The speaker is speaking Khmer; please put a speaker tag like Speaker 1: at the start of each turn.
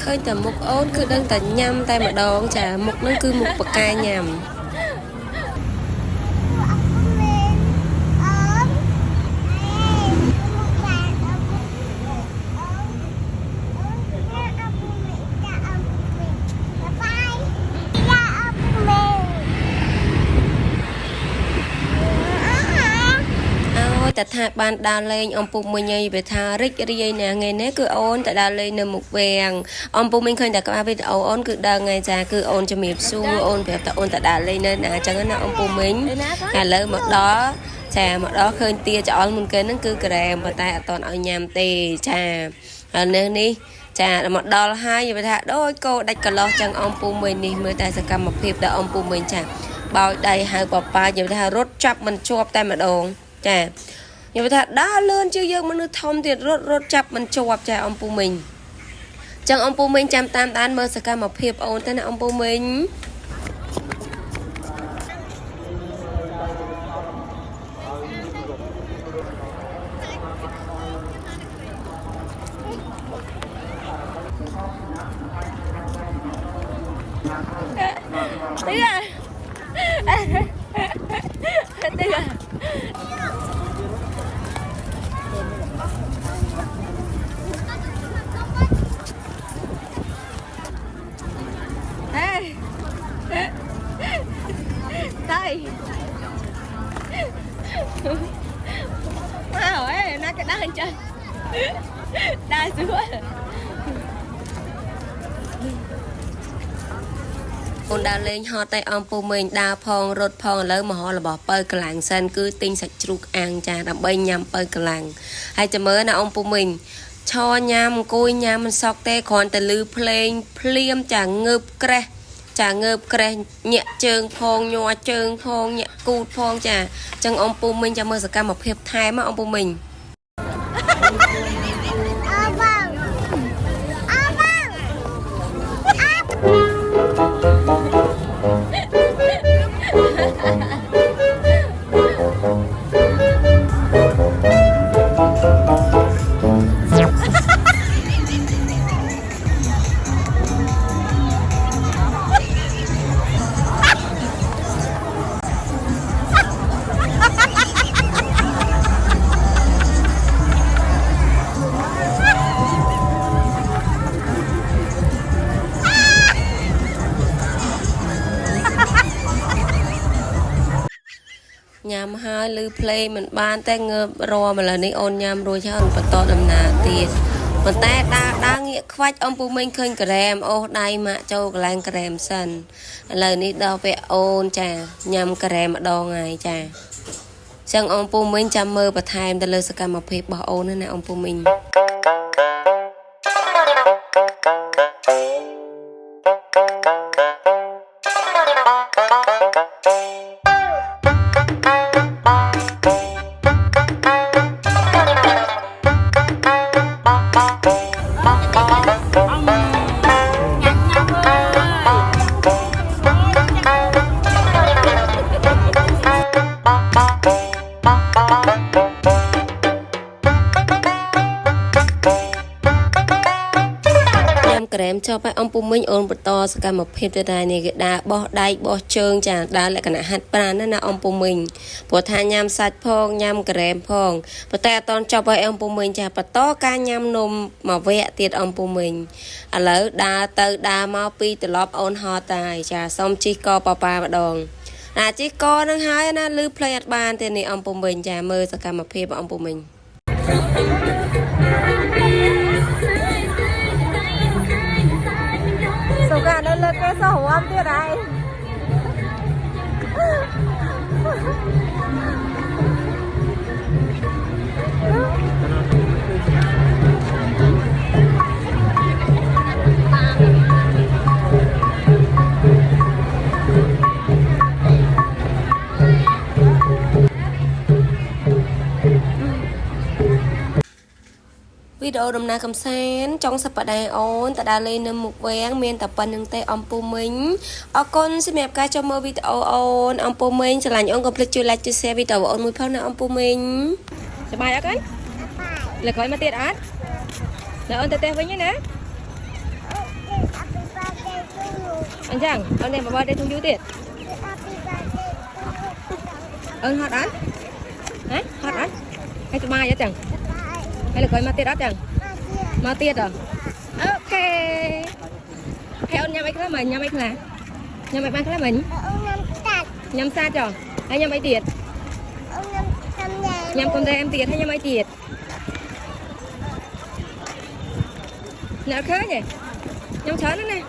Speaker 1: ឃើញតែមុខអូនគឺដឹងតែញ៉ាំតែម្ដងចាមុខហ្នឹងគឺមុខបកាយញ៉ាំតែថាបានដើរលេងអំពុកមួយញ៉ៃវាថារីករាយណាស់ថ្ងៃនេះគឺអូនតែដើរលេងនៅមុខវាំងអំពុកមិញឃើញតែក្បាលវីដេអូអូនគឺដើរថ្ងៃចាគឺអូនជំរាបសួរអូនប្រាប់តែអូនតែដើរលេងនៅណាអញ្ចឹងណាអំពុកមិញឥឡូវមកដល់ចាមកដល់ឃើញទាច្អល់មុនគេហ្នឹងគឺក្រែមប៉ុន្តែអត់តឲ្យញ៉ាំទេចាហើយនេះចាមកដល់ហើយវាថាដូចគោដាច់កន្លោះចឹងអំពុកមិញនេះមើលតែសកម្មភាពដល់អំពុកមិញចាបោចដៃហៅប៉ាប៉ានិយាយថារត់ចាប់មិនជាប់តែម្ដងចានិយាយថាដើរលឿនជាងយើងមនុស្សធំទៀតរត់ចាប់មិនជាប់ចាអំពូមិញចឹងអំពូមិញចាំតាមដានមើលសកម្មភាពអូនទៅណាអំពូមិញwow nó cái đó anh chơi đa xuốngអូនដើរលេងហត់តែអំពូមិញដើរផងរត់ផងឥឡូវមហោរបស់បើកលាំងសិនគឺទិញសាច់ជ្រូកអាំងចាដើម្បីញ៉ាំបើកលាំងហើយចាំមើលណាអំពូមិញឈរញ៉ាំអង្គុយញ៉ាំមិនសក់ទេគ្រាន់តែលឺភ្លេងភ្លាមចាងើបក្រេះចាងើបក្រេះញាក់ជើងផងញ័រជើងផងញាក់គូតផងចាចឹងអំពូមិញចាំមើលសកម្មភាពថែមអំពូមិញញ៉ាំហើយលឺភ្លេងមិនបានតែងើបរមឥឡូវនេះអូនញ៉ាំរួចហើយបន្តដំណើរទៀតប៉ុន្តែដើរងាកខ្វាច់អំពូមិញឃើញក្រែមអូសដៃម៉ាក់ចូលកន្លែងក្រែមសិនឥឡូវនេះដល់ពេលអូនចាញ៉ាំក្រែមម្ដងហើយចាចឹងអំពូមិញចាំមើលបន្ថែមទៅលើសកម្មភាពរបស់អូនណាអំពូមិញក្រែមចុះឲ្យអំពូមិញអូនបន្តសកម្មភាពទៅដែរនេះគេដើរបោះដៃបោះជើងចាដើរលក្ខណៈហាត់ប្រាណណាអំពូមិញព្រោះថាញ៉ាំសាច់ផងញ៉ាំក្រែមផងប៉ុន្តែអត់តន់ចប់ឲ្យអំពូមិញចាបន្តការញ៉ាំនំមួយវគ្គទៀតអំពូមិញឥឡូវដើរទៅដើរមកពីត្រឡប់អូនហត់តែចាសុំជីកប៉ាប៉ាម្ដងអាជីកនឹងហើយណាលឺភ្លេងអត់បានទេនេះអំពូមិញចាមើលសកម្មភាពអំពូមិញsố gà nó lên cái số hổ âm tiết này video ដំណើរកំសាន្តចុងសប្តាហ៍អូនតើដើរលេងនៅមុខវាំងមានតែប៉ុណ្្នឹងទេអំពូមិញអរគុណសម្រាប់ការចូលមើលវីដេអូអូនអំពូមិញឆ្លាញ់អូនកុំភ្លេចជួយ like ជួយ share វីដេអូអូនមួយផងណាអំពូមិញសប្បាយអត់លើក្រោយមកទៀតអត់លើអូនទៅផ្ទះវិញណា anh chàng ông đem vào đây không vui tiệt ơn hot ăn hả hot ăn hay tụi mai vậy chẳng hay là coi ma tiệt đó chẳng ma tiệt à ok hay ông nhắm ấy cái mình nhắm ấy là nhắm ấy ban cái mình nhắm xa cho hay nhắm ấy tiệt nhắm con em tiệt hay nhắm ấy tiệt nào khá nhỉ nhắm chán nữa nè